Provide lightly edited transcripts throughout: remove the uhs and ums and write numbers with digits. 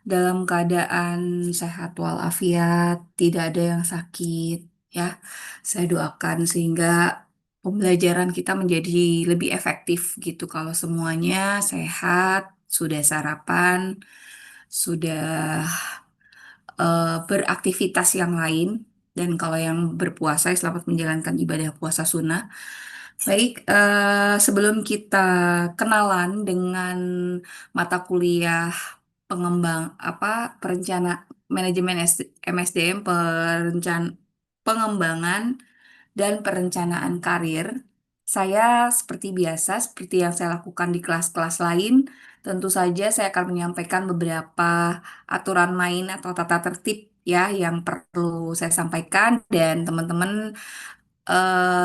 dalam keadaan sehat walafiat, tidak ada yang sakit, ya. Saya doakan sehingga pembelajaran kita menjadi lebih efektif gitu kalau semuanya sehat, sudah sarapan, sudah beraktivitas yang lain, dan kalau yang berpuasa, selamat menjalankan ibadah puasa sunnah. Baik, sebelum kita kenalan dengan mata kuliah pengembang apa perencana manajemen MSDM pengembangan dan perencanaan karir, saya seperti biasa, seperti yang saya lakukan di kelas-kelas lain, tentu saja saya akan menyampaikan beberapa aturan main atau tata tertib ya yang perlu saya sampaikan, dan teman-teman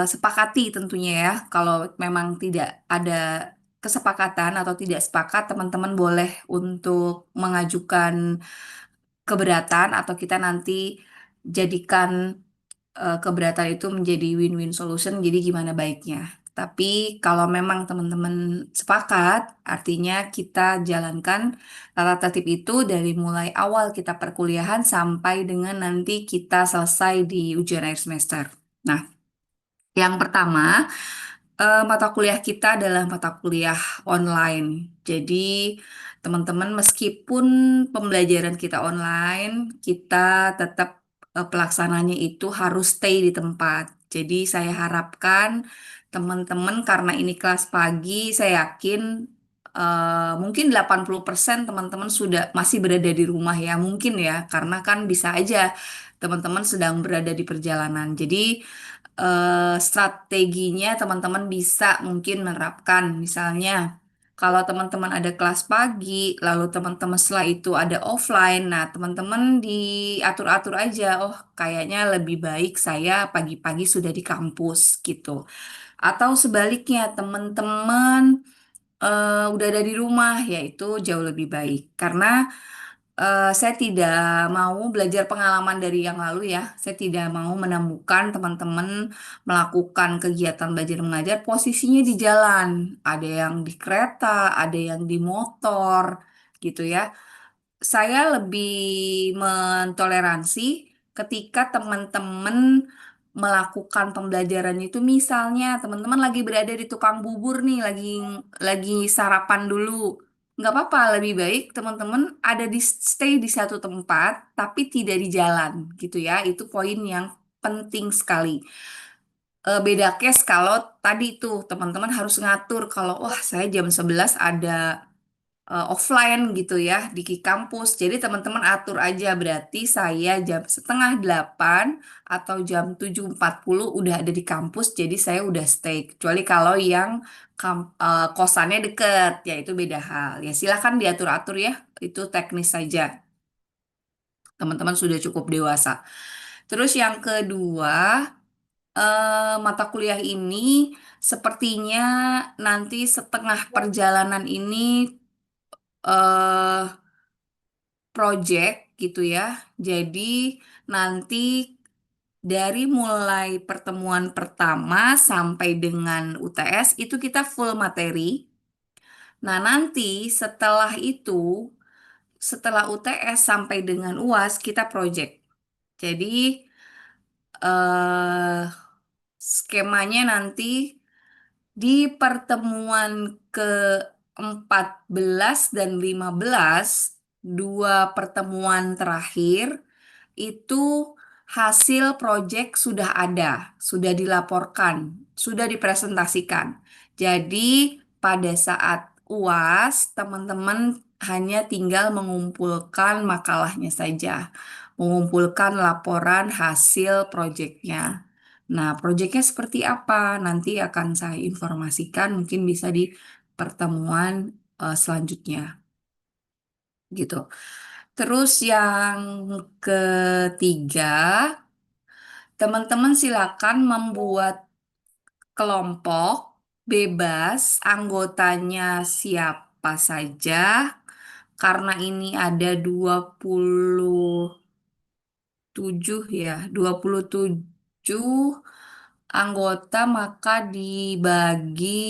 sepakati tentunya ya. Kalau memang tidak ada kesepakatan atau tidak sepakat, teman-teman boleh untuk mengajukan keberatan atau kita nanti jadikan keberatan itu menjadi win-win solution. Jadi gimana baiknya? Tapi kalau memang teman-teman sepakat, artinya kita jalankan tata tertib itu dari mulai awal kita perkuliahan sampai dengan nanti kita selesai di ujian akhir semester. Nah, yang pertama, mata kuliah kita adalah mata kuliah online. Jadi, teman-teman, meskipun pembelajaran kita online, kita tetap pelaksananya itu harus stay di tempat. Jadi, saya harapkan teman-teman, karena ini kelas pagi, saya yakin mungkin 80% teman-teman sudah masih berada di rumah ya, mungkin ya, karena kan bisa aja teman-teman sedang berada di perjalanan. Jadi, strateginya teman-teman bisa mungkin menerapkan, misalnya kalau teman-teman ada kelas pagi, lalu teman-teman setelah itu ada offline, nah teman-teman diatur-atur aja, oh kayaknya lebih baik saya pagi-pagi sudah di kampus gitu. Atau sebaliknya, teman-teman udah ada di rumah, yaitu jauh lebih baik. Karena saya tidak mau belajar pengalaman dari yang lalu ya. Saya tidak mau menemukan teman-teman melakukan kegiatan belajar mengajar posisinya di jalan. Ada yang di kereta, ada yang di motor, gitu ya. Saya lebih mentoleransi ketika teman-teman melakukan pembelajaran itu, misalnya teman-teman lagi berada di tukang bubur nih, lagi sarapan dulu. Nggak apa-apa, lebih baik teman-teman ada di stay di satu tempat tapi tidak di jalan gitu ya. Itu poin yang penting sekali. Beda case kalau tadi tuh teman-teman harus ngatur kalau wah saya jam 11 ada offline gitu ya di kampus. Jadi teman-teman atur aja, berarti saya jam setengah 8 atau jam 7.40 udah ada di kampus, jadi saya udah stay. Kecuali kalau yang kosannya deket, ya itu beda hal. Ya silahkan diatur-atur ya, itu teknis saja. Teman-teman sudah cukup dewasa. Terus yang kedua, mata kuliah ini sepertinya nanti setengah perjalanan ini eh project gitu ya. Jadi nanti dari mulai pertemuan pertama sampai dengan UTS itu kita full materi. Nah, nanti setelah itu, setelah UTS sampai dengan UAS kita project. Jadi eh skemanya nanti di pertemuan ke-14 dan 15, dua pertemuan terakhir, itu hasil proyek sudah ada, sudah dilaporkan, sudah dipresentasikan. Jadi pada saat UAS, teman-teman hanya tinggal mengumpulkan makalahnya saja, mengumpulkan laporan hasil proyeknya. Nah, proyeknya seperti apa? Nanti akan saya informasikan, mungkin bisa di pertemuan selanjutnya, gitu. Terus yang ketiga, teman-teman silakan membuat kelompok bebas, anggotanya siapa saja, karena ini ada 27 ya, 27 anggota, maka dibagi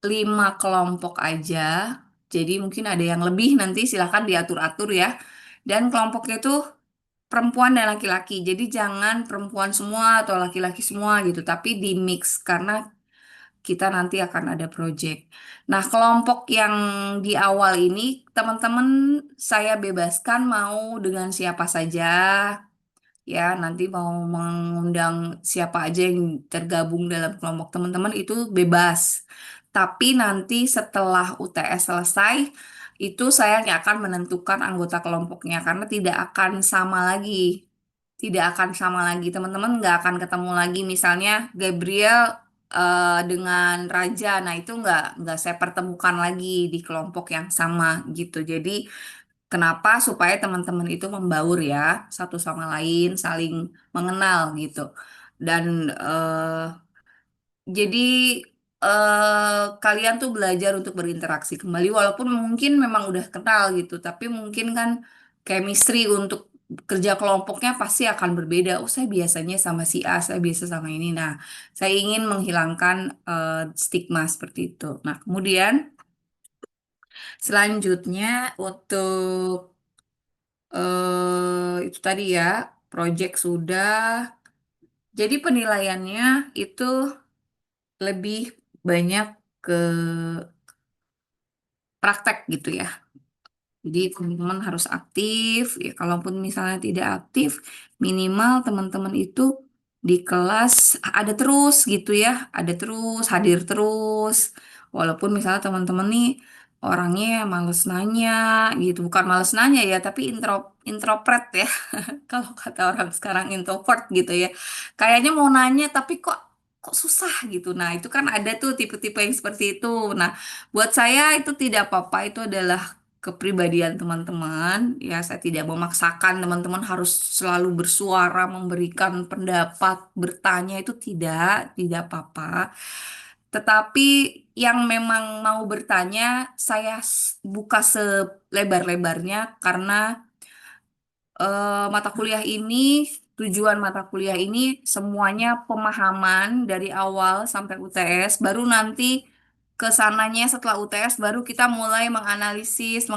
5 kelompok aja. Jadi mungkin ada yang lebih nanti silahkan diatur-atur ya. Dan kelompoknya itu perempuan dan laki-laki. Jadi jangan perempuan semua atau laki-laki semua gitu, tapi di mix karena kita nanti akan ada project. Nah, kelompok yang di awal ini teman-teman saya bebaskan mau dengan siapa saja ya, nanti mau mengundang siapa aja yang tergabung dalam kelompok teman-teman itu bebas. Tapi nanti setelah UTS selesai, itu saya yang akan menentukan anggota kelompoknya karena tidak akan sama lagi. Tidak akan sama lagi. Teman-teman nggak akan ketemu lagi. Misalnya Gabriel dengan Raja. Nah, itu nggak saya pertemukan lagi di kelompok yang sama gitu. Jadi kenapa? Supaya teman-teman itu membaur ya, satu sama lain, saling mengenal gitu. Dan jadi kalian tuh belajar untuk berinteraksi kembali, walaupun mungkin memang udah kenal gitu, tapi mungkin kan chemistry untuk kerja kelompoknya pasti akan berbeda. Oh, saya biasanya sama si A, saya biasa sama ini. Nah, saya ingin menghilangkan stigma seperti itu. Nah, kemudian selanjutnya untuk itu tadi ya, project sudah. Jadi penilaiannya itu lebih banyak ke praktek gitu ya. Jadi teman-teman harus aktif. Ya, kalaupun misalnya tidak aktif, minimal teman-teman itu di kelas ada terus gitu ya, ada terus, hadir terus. Walaupun misalnya teman-teman nih orangnya males nanya gitu, bukan males nanya ya, tapi introvert ya. Kalau kata orang sekarang introvert gitu ya. Kayaknya mau nanya tapi kok susah gitu. Nah, itu kan ada tuh tipe-tipe yang seperti itu. Nah, buat saya itu tidak apa-apa, itu adalah kepribadian teman-teman. Ya, saya tidak memaksakan teman-teman harus selalu bersuara, memberikan pendapat, bertanya itu tidak apa-apa. Tetapi yang memang mau bertanya, saya buka selebar-lebarnya karena mata kuliah ini, tujuan mata kuliah ini semuanya pemahaman dari awal sampai UTS, baru nanti ke sananya setelah UTS baru kita mulai menganalisis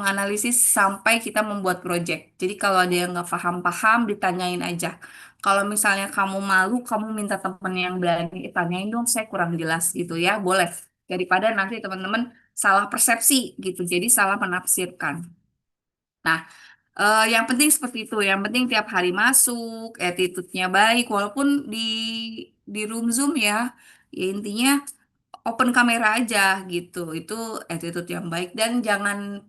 sampai kita membuat project. Jadi kalau ada yang nggak paham-paham, ditanyain aja. Kalau misalnya kamu malu, kamu minta temen yang berani, tanyain dong, saya kurang jelas gitu ya, boleh. Daripada nanti teman-teman salah persepsi gitu, jadi salah menafsirkan. Nah, yang penting seperti itu. Yang penting tiap hari masuk, attitude-nya baik, walaupun di room Zoom ya. Ya intinya open kamera aja gitu. Itu attitude yang baik dan jangan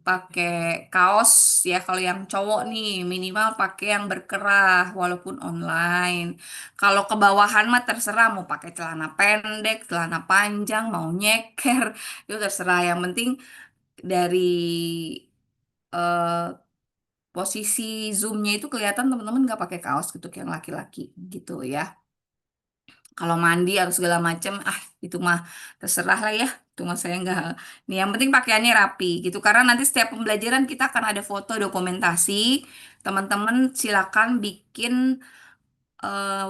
pakai kaos ya. Kalau yang cowok nih minimal pakai yang berkerah walaupun online. Kalau ke bawahan mah terserah mau pakai celana pendek, celana panjang, mau nyeker, itu terserah. Yang penting dari eh, posisi zoomnya itu kelihatan teman-teman nggak pakai kaos gitu kayak yang laki-laki gitu ya. Kalau mandi atau segala macam, itu mah terserah lah ya. Itu mah saya nggak. Nih yang penting pakaiannya rapi gitu. Karena nanti setiap pembelajaran kita akan ada foto dokumentasi. Teman-teman silakan bikin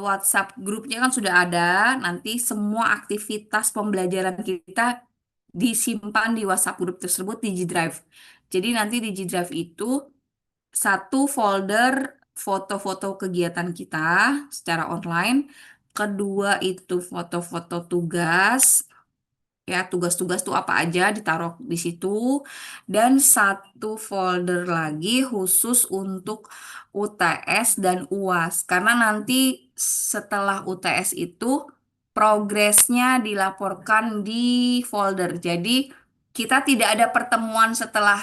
WhatsApp grupnya kan sudah ada. Nanti semua aktivitas pembelajaran kita disimpan di WhatsApp grup tersebut di G Drive. Jadi nanti di G Drive itu satu folder foto-foto kegiatan kita secara online, kedua itu foto-foto tugas, ya tugas-tugas tuh apa aja ditaruh di situ, dan satu folder lagi khusus untuk UTS dan UAS, karena nanti setelah UTS itu progresnya dilaporkan di folder. Jadi kita tidak ada pertemuan setelah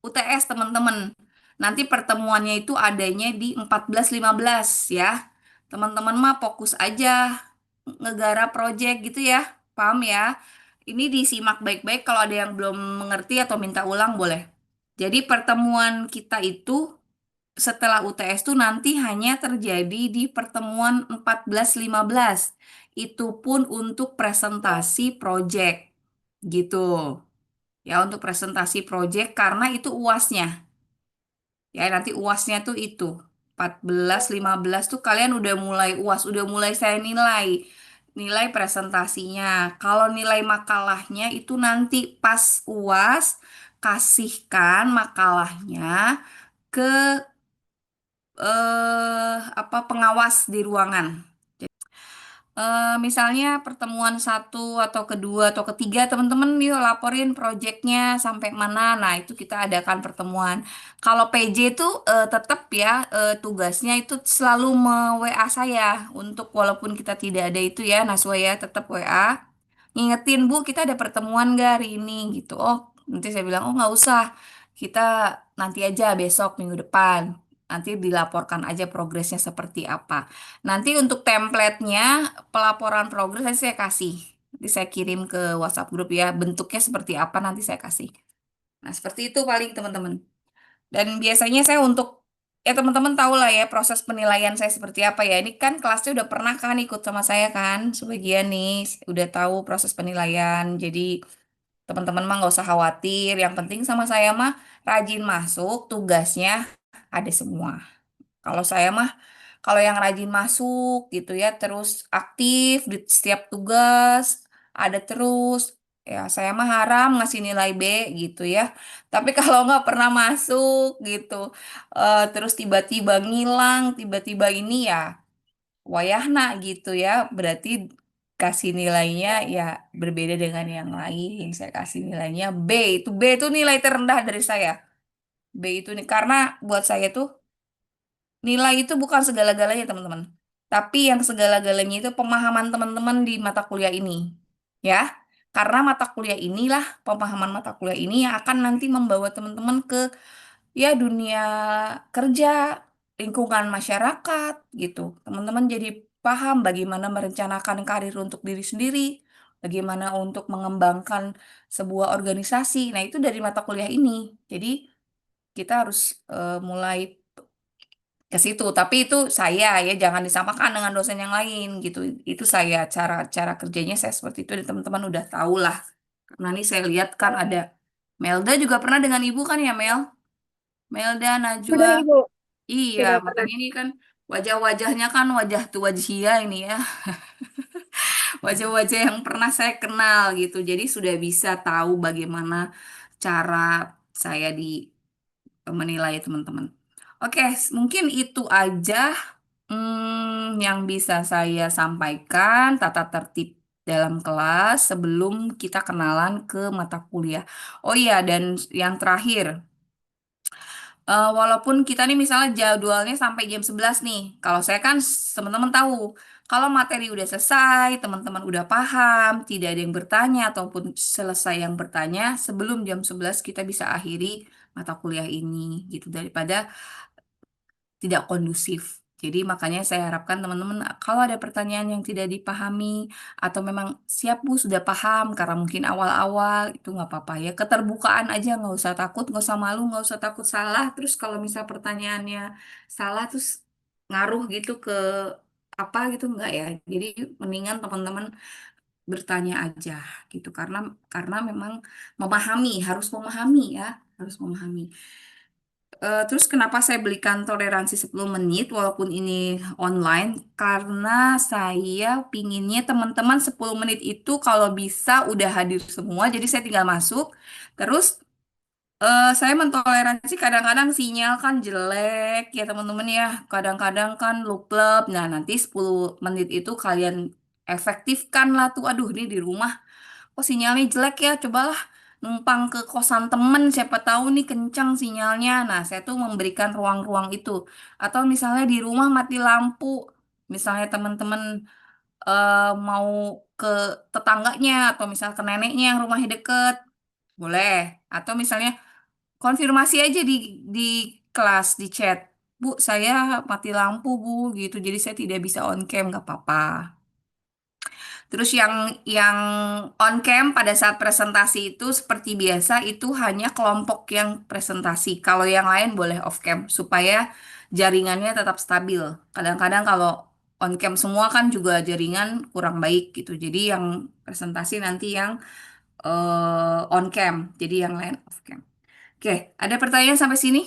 UTS teman-teman. Nanti pertemuannya itu adanya di 14-15 ya. Teman-teman mah fokus aja ngegarap project gitu ya. Paham ya? Ini disimak baik-baik kalau ada yang belum mengerti atau minta ulang boleh. Jadi pertemuan kita itu setelah UTS tuh nanti hanya terjadi di pertemuan 14-15. Itu pun untuk presentasi project gitu. Ya untuk presentasi project karena itu UASnya. Ya, nanti UASnya tuh itu 14, 15 tuh kalian udah mulai UAS, udah mulai saya nilai. nilai presentasinya. Kalau nilai makalahnya itu nanti pas UAS kasihkan makalahnya ke apa pengawas di ruangan. Misalnya pertemuan satu atau kedua atau ketiga teman-teman yuk laporin proyeknya sampai mana. Nah itu kita adakan pertemuan. Kalau PJ itu tetap ya tugasnya itu selalu WA saya untuk walaupun kita tidak ada itu ya Naswa ya tetap WA ngingetin Bu kita ada pertemuan gak hari ini gitu. Oh nanti saya bilang oh nggak usah kita nanti aja besok minggu depan. Nanti dilaporkan aja progresnya seperti apa. Nanti untuk template-nya pelaporan progres nanti saya kasih. Nanti saya kirim ke WhatsApp grup ya. Bentuknya seperti apa nanti saya kasih. Nah, seperti itu paling teman-teman. Dan biasanya saya untuk ya teman-teman tahu lah ya proses penilaian saya seperti apa ya. Ini kan kelasnya udah pernah kan ikut sama saya kan. Sebagian nih udah tahu proses penilaian. Jadi teman-teman mah nggak usah khawatir. Yang penting sama saya mah rajin masuk, tugasnya ada semua. Kalau saya mah, kalau yang rajin masuk gitu ya, terus aktif di setiap tugas, ada terus, ya saya mah haram ngasih nilai B gitu ya. Tapi kalau nggak pernah masuk gitu, terus tiba-tiba ngilang, tiba-tiba ini ya, wayahna gitu ya, berarti kasih nilainya ya berbeda dengan yang lain. Saya kasih nilainya B, itu B itu nilai terendah dari saya. B itu nih, karena buat saya tuh nilai itu bukan segala-galanya, teman-teman. Tapi yang segala-galanya itu pemahaman teman-teman di mata kuliah ini. Ya, karena mata kuliah inilah, pemahaman mata kuliah ini yang akan nanti membawa teman-teman ke ya dunia kerja, lingkungan masyarakat gitu. Teman-teman jadi paham bagaimana merencanakan karir untuk diri sendiri, bagaimana untuk mengembangkan sebuah organisasi. Nah, itu dari mata kuliah ini. Jadi, kita harus mulai ke situ. Tapi itu saya ya jangan disamakan dengan dosen yang lain gitu. Itu saya cara cara kerjanya saya seperti itu dan teman-teman udah tahu lah. Karena ini saya lihat kan ada Melda juga pernah dengan ibu kan ya Mel? Melda, Najwa. Benar Ibu, Iya, sudah pernah. makanya ini kan wajah-wajahnya kan wajah tua Zia ini ya. Wajah-wajah yang pernah saya kenal gitu. Jadi sudah bisa tahu bagaimana cara saya di menilai teman-teman. Oke, mungkin itu aja yang bisa saya sampaikan tata tertib dalam kelas sebelum kita kenalan ke mata kuliah. Oh iya, dan yang terakhir, walaupun kita nih misalnya jadwalnya sampai jam 11 nih, kalau saya kan teman-teman tahu, kalau materi udah selesai, teman-teman udah paham, tidak ada yang bertanya ataupun selesai yang bertanya, sebelum jam 11 kita bisa akhiri mata kuliah ini gitu daripada tidak kondusif. Jadi makanya saya harapkan teman-teman kalau ada pertanyaan yang tidak dipahami atau memang siap Bu sudah paham karena mungkin awal-awal itu nggak apa-apa ya keterbukaan aja nggak usah takut nggak usah malu nggak usah takut salah terus kalau misal pertanyaannya salah terus ngaruh gitu ke apa gitu nggak ya jadi mendingan teman-teman bertanya aja gitu karena memang memahami harus memahami ya harus memahami. Terus kenapa saya belikan toleransi 10 menit walaupun ini online? Karena saya pinginnya teman-teman 10 menit itu kalau bisa udah hadir semua, jadi saya tinggal masuk. Terus saya mentoleransi kadang-kadang sinyal kan jelek ya teman-teman ya. Kadang-kadang kan luklep. Nah nanti 10 menit itu kalian efektifkan lah tuh. Aduh ini di rumah oh sinyalnya jelek ya, cobalah numpang ke kosan temen, siapa tahu nih kencang sinyalnya. Nah, saya tuh memberikan ruang-ruang itu. Atau misalnya di rumah mati lampu, misalnya teman-teman mau ke tetangganya atau misal ke neneknya yang rumahnya deket, boleh. Atau misalnya konfirmasi aja di kelas, di chat. Bu, saya mati lampu, Bu, gitu. Jadi saya tidak bisa on cam, nggak apa-apa. Terus yang on cam pada saat presentasi itu seperti biasa itu hanya kelompok yang presentasi. Kalau yang lain boleh off cam supaya jaringannya tetap stabil. Kadang-kadang kalau on cam semua kan juga jaringan kurang baik gitu. Jadi yang presentasi nanti yang on cam, jadi yang lain off cam. Oke, ada pertanyaan sampai sini?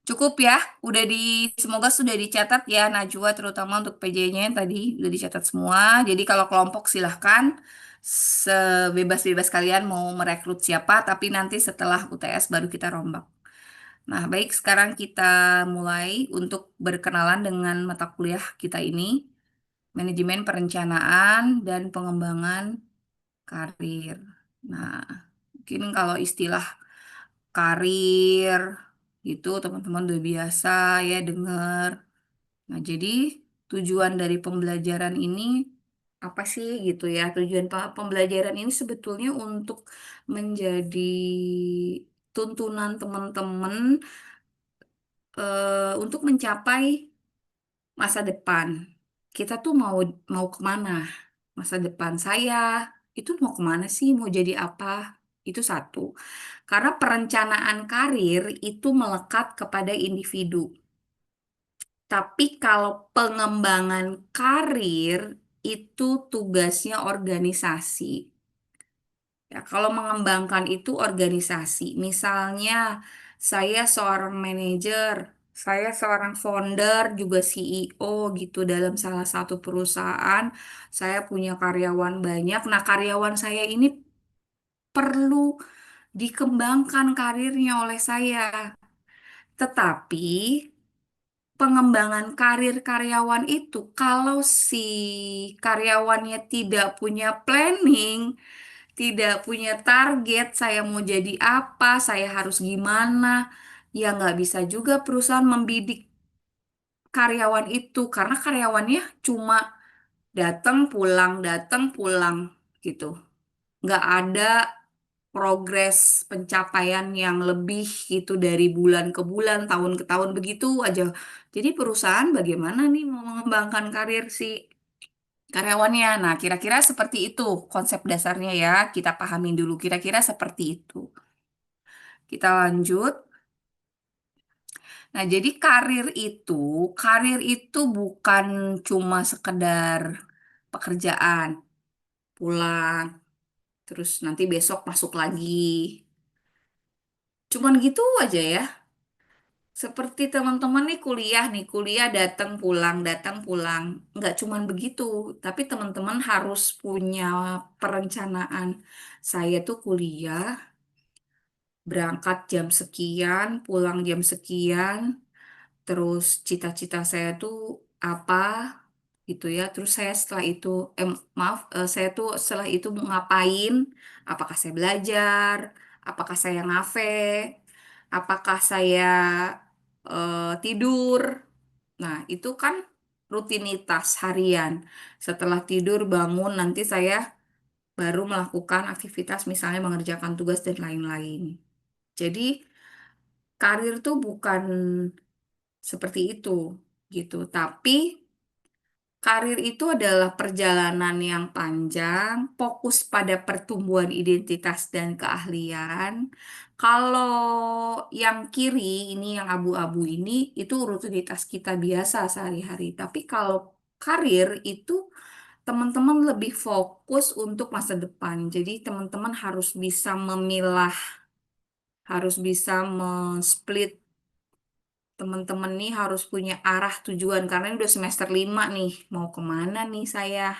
Cukup ya, semoga sudah dicatat ya Najwa terutama untuk PJ-nya yang tadi udah dicatat semua. Jadi kalau kelompok silahkan sebebas-bebas kalian mau merekrut siapa, tapi nanti setelah UTS baru kita rombak. Nah, baik sekarang kita mulai untuk berkenalan dengan mata kuliah kita ini, manajemen perencanaan dan pengembangan karir. Nah, mungkin kalau istilah karir gitu teman-teman udah biasa ya dengar. Nah, jadi tujuan dari pembelajaran ini apa sih gitu ya? Tujuan pembelajaran ini sebetulnya untuk menjadi tuntunan teman-teman untuk mencapai masa depan. Kita tuh mau mau kemana? Masa depan saya itu mau kemana sih? Mau jadi apa? Itu satu. Karena perencanaan karir itu melekat kepada individu. Tapi kalau pengembangan karir itu tugasnya organisasi. Ya, kalau mengembangkan itu organisasi. Misalnya saya seorang manajer, saya seorang founder, juga CEO gitu dalam salah satu perusahaan. Saya punya karyawan banyak. Nah, karyawan saya ini perlu dikembangkan karirnya oleh saya. Tetapi pengembangan karir karyawan itu kalau si karyawannya tidak punya planning, tidak punya target, saya mau jadi apa, saya harus gimana, ya nggak bisa juga perusahaan membidik karyawan itu karena karyawannya cuma datang pulang gitu. Nggak ada progres pencapaian yang lebih gitu dari bulan ke bulan, tahun ke tahun begitu aja. Jadi perusahaan bagaimana nih mau mengembangkan karir si karyawannya? Nah, kira-kira seperti itu konsep dasarnya ya. Kita pahamin dulu kira-kira seperti itu. Kita lanjut. Nah, jadi karir itu bukan cuma sekedar pekerjaan, pulang, terus nanti besok masuk lagi. Cuman gitu aja ya. Seperti teman-teman nih, kuliah datang pulang. Nggak cuman begitu, tapi teman-teman harus punya perencanaan. Saya tuh kuliah, berangkat jam sekian, pulang jam sekian, terus cita-cita saya tuh apa gitu ya. Terus saya setelah itu, maaf, saya tuh setelah itu mau ngapain? Apakah saya belajar? Apakah saya ngafe? Apakah saya tidur? Nah, itu kan rutinitas harian. Setelah tidur, bangun, nanti saya baru melakukan aktivitas misalnya mengerjakan tugas dan lain-lain. Jadi, karir tuh bukan seperti itu gitu. Tapi karir itu adalah perjalanan yang panjang, fokus pada pertumbuhan identitas dan keahlian. Kalau yang kiri ini, yang abu-abu ini, itu rutinitas kita biasa sehari-hari. Tapi kalau karir itu teman-teman lebih fokus untuk masa depan. Jadi teman-teman harus bisa memilah, harus bisa men-split. Teman-teman nih harus punya arah tujuan karena ini udah semester 5 nih. Mau kemana nih saya?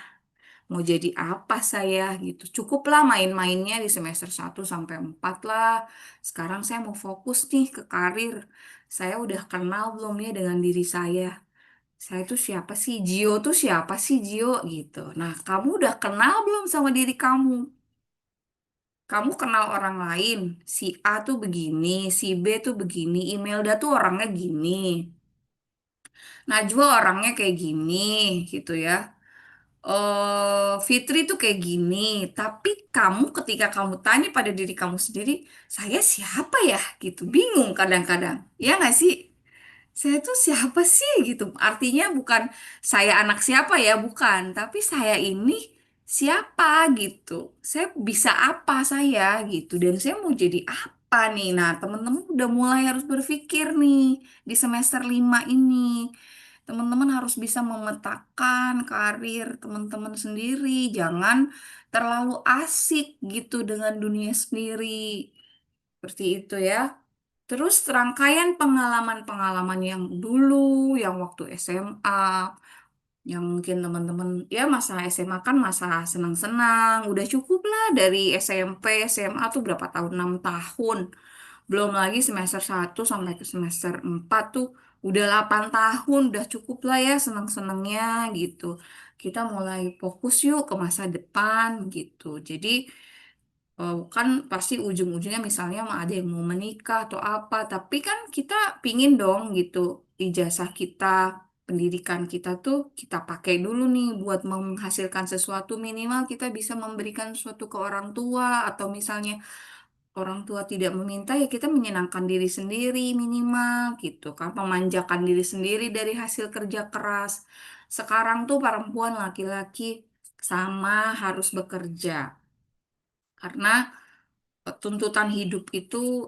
Mau jadi apa saya gitu. Cukuplah main-mainnya di semester 1 sampai 4 lah. Sekarang saya mau fokus nih ke karir. Saya udah kenal belum ya dengan diri saya? Saya tuh siapa sih? Gio tuh siapa sih Gio gitu. Nah, kamu udah kenal belum sama diri kamu? Kamu kenal orang lain. Si A tuh begini, si B tuh begini, Imelda tuh orangnya gini. Najwa orangnya kayak gini gitu ya. Fitri tuh kayak gini, tapi kamu ketika kamu tanya pada diri kamu sendiri, saya siapa ya? Gitu, bingung kadang-kadang. Ya nggak sih? Saya tuh siapa sih gitu? Artinya bukan saya anak siapa ya, bukan. Tapi saya ini siapa gitu. Saya bisa apa saya gitu. Dan saya mau jadi apa nih? Nah, teman-teman udah mulai harus berpikir nih di semester 5 ini. Teman-teman harus bisa memetakan karir teman-teman sendiri. Jangan terlalu asik gitu dengan dunia sendiri. Seperti itu ya. Terus rangkaian pengalaman-pengalaman yang dulu, yang waktu SMA, yang mungkin teman-teman ya masa SMA kan masa senang-senang, udah cukup lah dari SMP, SMA tuh berapa tahun? 6 tahun. Belum lagi semester 1 sampai ke semester 4 tuh udah 8 tahun, udah cukup lah ya senang-senangnya gitu. Kita mulai fokus yuk ke masa depan gitu. Jadi kan pasti ujung-ujungnya misalnya mah ada yang mau menikah atau apa, tapi kan kita pingin dong gitu ijazah kita, pendidikan kita tuh kita pakai dulu nih buat menghasilkan sesuatu, minimal kita bisa memberikan sesuatu ke orang tua, atau misalnya orang tua tidak meminta ya kita menyenangkan diri sendiri minimal gitu kan, memanjakan diri sendiri dari hasil kerja keras. Sekarang tuh perempuan laki-laki sama harus bekerja karena tuntutan hidup itu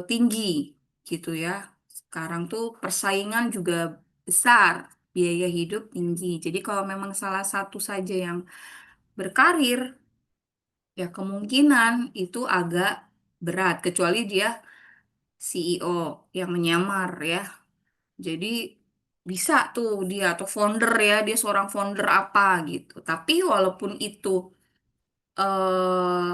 tinggi gitu ya. Sekarang tuh persaingan juga besar, biaya hidup tinggi. Jadi kalau memang salah satu saja yang berkarir, ya kemungkinan itu agak berat, kecuali dia CEO yang menyamar ya. Jadi bisa tuh dia atau founder ya, dia seorang founder apa gitu. Tapi walaupun itu eh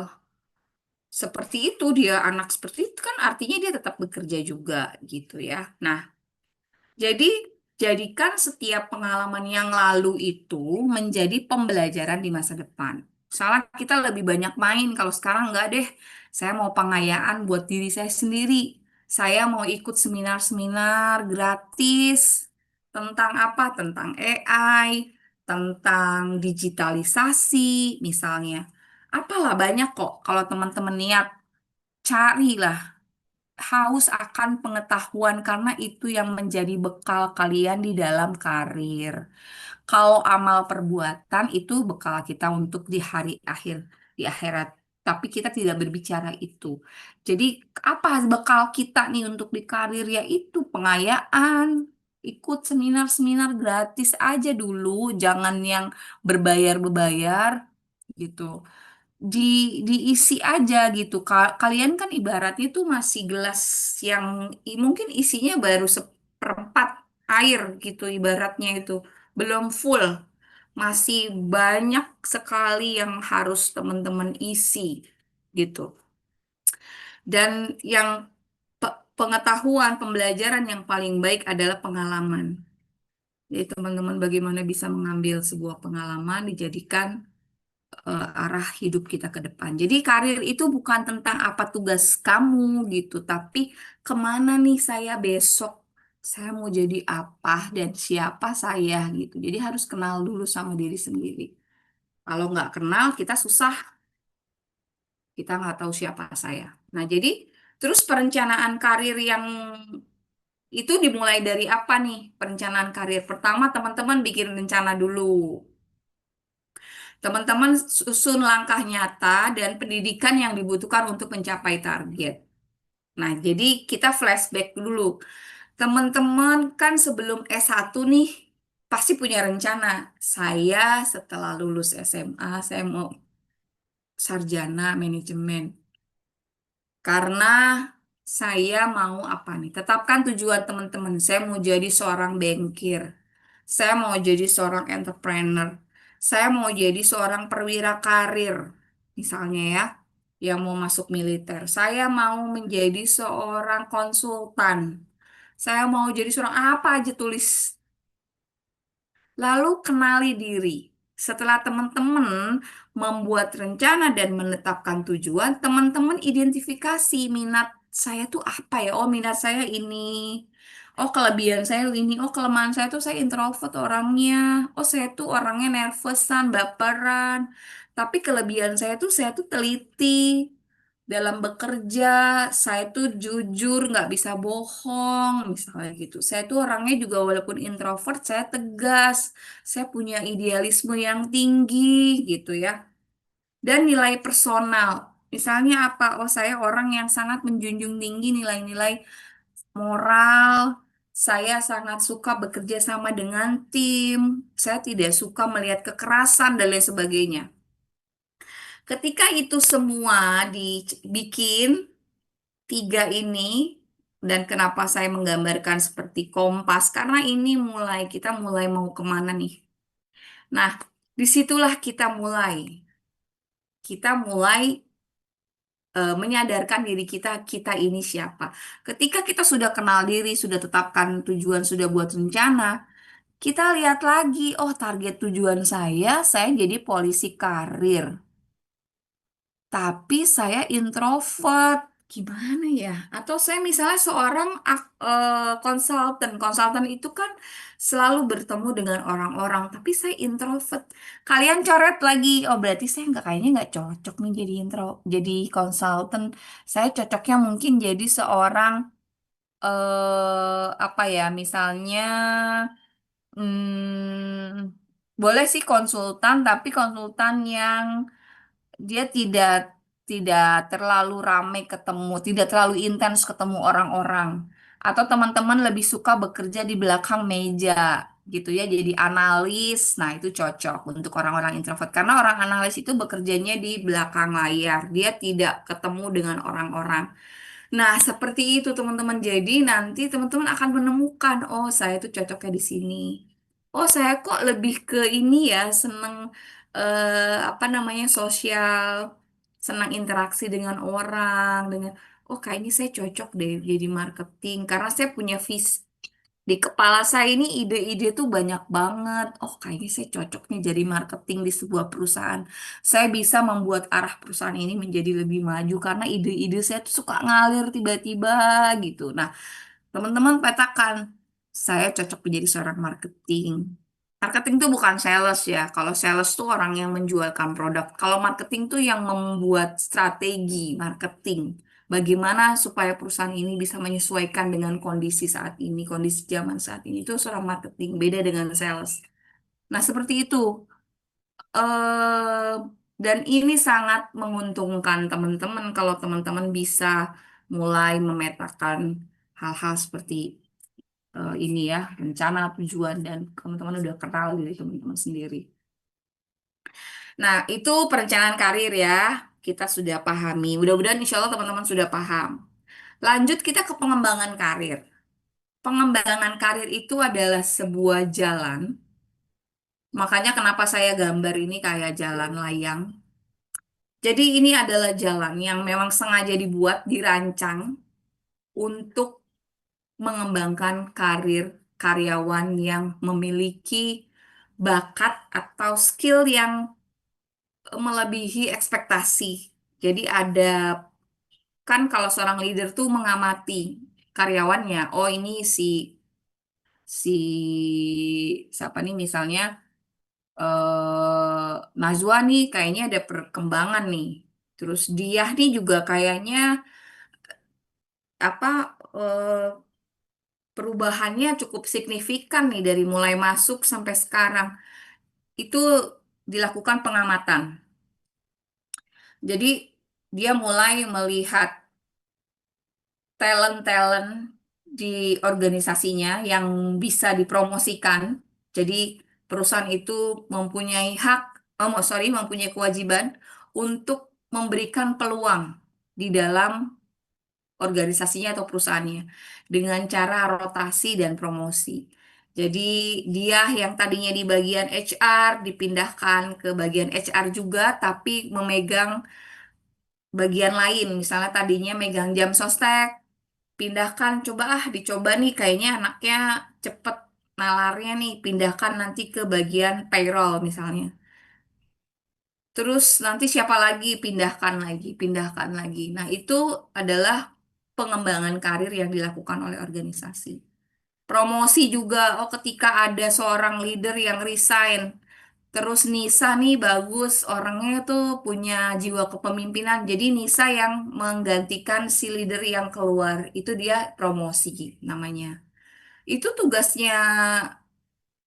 seperti itu, dia anak seperti itu kan artinya dia tetap bekerja juga gitu ya. Nah, jadi jadikan setiap pengalaman yang lalu itu menjadi pembelajaran di masa depan. Misalnya kita lebih banyak main, kalau sekarang nggak deh. Saya mau pengayaan buat diri saya sendiri. Saya mau ikut seminar-seminar gratis tentang apa? Tentang AI, tentang digitalisasi misalnya. Apalah banyak kok kalau teman-teman niat, carilah, haus akan pengetahuan karena itu yang menjadi bekal kalian di dalam karir. Kalau amal perbuatan itu bekal kita untuk di hari akhir, di akhirat. Tapi kita tidak berbicara itu. Jadi apa bekal kita nih untuk di karir, yaitu pengayaan. Ikut seminar-seminar gratis aja dulu, jangan yang berbayar-berbayar gitu, di diisi aja gitu. Kalian kan ibaratnya tuh masih gelas yang mungkin isinya baru seperempat air gitu ibaratnya itu. Belum full. Masih banyak sekali yang harus teman-teman isi gitu. Dan yang pengetahuan, pembelajaran yang paling baik adalah pengalaman. Jadi teman-teman bagaimana bisa mengambil sebuah pengalaman dijadikan arah hidup kita ke depan. Jadi karir itu bukan tentang apa tugas kamu gitu, tapi kemana nih saya besok, saya mau jadi apa dan siapa saya gitu. Jadi harus kenal dulu sama diri sendiri. Kalau nggak kenal, kita susah, kita nggak tahu siapa saya. Nah, jadi terus perencanaan karir yang itu dimulai dari apa nih? Perencanaan karir pertama, teman-teman bikin rencana dulu. Teman-teman susun langkah nyata dan pendidikan yang dibutuhkan untuk mencapai target. Nah, jadi kita flashback dulu. Teman-teman kan sebelum S1 nih pasti punya rencana. Saya setelah lulus SMA, saya mau sarjana manajemen. Karena saya mau apa nih? Tetapkan tujuan teman-teman. Saya mau jadi seorang bankir. Saya mau jadi seorang entrepreneur. Saya mau jadi seorang perwira karir. Misalnya ya, yang mau masuk militer. Saya mau menjadi seorang konsultan. Saya mau jadi seorang apa aja tulis. Lalu kenali diri. Setelah teman-teman membuat rencana dan menetapkan tujuan, teman-teman identifikasi minat saya tuh apa ya? Oh, minat saya ini. Oh, kelebihan saya ini. Oh, kelemahan saya tuh saya introvert orangnya. Oh, saya tuh orangnya nervousan, baperan. Tapi kelebihan saya tuh teliti dalam bekerja, saya tuh jujur, nggak bisa bohong, misalnya gitu. Saya tuh orangnya juga walaupun introvert, saya tegas, saya punya idealisme yang tinggi, gitu ya. Dan nilai personal, misalnya apa? Oh, saya orang yang sangat menjunjung tinggi nilai-nilai moral. Saya sangat suka bekerja sama dengan tim. Saya tidak suka melihat kekerasan dan lain sebagainya. Ketika itu semua dibikin, tiga ini, dan kenapa saya menggambarkan seperti kompas, karena ini kita mulai mau kemana nih? Nah, disitulah kita mulai menyadarkan diri kita, kita ini siapa. Ketika kita sudah kenal diri, sudah tetapkan tujuan, sudah buat rencana, kita lihat lagi, oh target tujuan saya jadi polisi karir. Tapi saya introvert. Gimana ya? Atau saya misalnya seorang konsultan. Konsultan itu kan selalu bertemu dengan orang-orang. Tapi saya introvert. Kalian coret lagi. Oh berarti saya kayaknya nggak cocok nih jadi konsultan. Saya cocoknya mungkin jadi seorang apa ya? Misalnya boleh sih konsultan, tapi konsultan yang dia tidak terlalu ramai ketemu, tidak terlalu intens ketemu orang-orang. Atau teman-teman lebih suka bekerja di belakang meja gitu ya, jadi analis. Nah, itu cocok untuk orang-orang introvert karena orang analis itu bekerjanya di belakang layar. Dia tidak ketemu dengan orang-orang. Nah, seperti itu teman-teman. Jadi nanti teman-teman akan menemukan, oh saya tuh cocoknya di sini. Oh, saya kok lebih ke ini ya, seneng apa namanya sosial, senang interaksi dengan orang, oh kayaknya saya cocok deh jadi marketing karena saya punya visi. Di kepala saya ini ide-ide tuh banyak banget. Oh, kayaknya saya cocok nih jadi marketing di sebuah perusahaan. Saya bisa membuat arah perusahaan ini menjadi lebih maju karena ide-ide saya tuh suka ngalir tiba-tiba gitu. Nah, teman-teman petakan, saya cocok menjadi seorang marketing. Marketing tuh bukan sales ya. Kalau sales tuh orang yang menjualkan produk. Kalau marketing tuh yang membuat strategi marketing. Bagaimana supaya perusahaan ini bisa menyesuaikan dengan kondisi saat ini, kondisi zaman saat ini. Itu seorang marketing, beda dengan sales. Nah, seperti itu. eh dan ini sangat menguntungkan teman-teman kalau teman-teman bisa mulai memetakan hal-hal seperti ini ya, rencana, tujuan, dan teman-teman udah kenal diri teman-teman sendiri. Nah, itu perencanaan karir ya, kita sudah pahami. Mudah-mudahan insya Allah teman-teman sudah paham. Lanjut kita ke pengembangan karir. Pengembangan karir itu adalah sebuah jalan. Makanya kenapa saya gambar ini kayak jalan layang. Jadi ini adalah jalan yang memang sengaja dibuat, dirancang untuk mengembangkan karir karyawan yang memiliki bakat atau skill yang melebihi ekspektasi. Jadi ada kan kalau seorang leader tuh mengamati karyawannya, oh ini si siapa nih misalnya Najwa nih kayaknya ada perkembangan nih. Terus dia nih juga kayaknya apa perubahannya cukup signifikan nih dari mulai masuk sampai sekarang. Itu dilakukan pengamatan. Jadi dia mulai melihat talent-talent di organisasinya yang bisa dipromosikan. Jadi perusahaan itu mempunyai hak, mempunyai kewajiban untuk memberikan peluang di dalam organisasinya atau perusahaannya dengan cara rotasi dan promosi. Jadi dia yang tadinya di bagian HR dipindahkan ke bagian HR juga, tapi memegang bagian lain. Misalnya tadinya megang jam sostek, pindahkan, dicoba nih, kayaknya anaknya cepet nalarnya nih, pindahkan nanti ke bagian payroll misalnya. Terus nanti siapa lagi, pindahkan lagi. Nah, itu adalah pengembangan karir yang dilakukan oleh organisasi. Promosi juga, oh ketika ada seorang leader yang resign, terus Nisa nih bagus, orangnya tuh punya jiwa kepemimpinan. Jadi Nisa yang menggantikan si leader yang keluar, itu dia promosi namanya. Itu tugasnya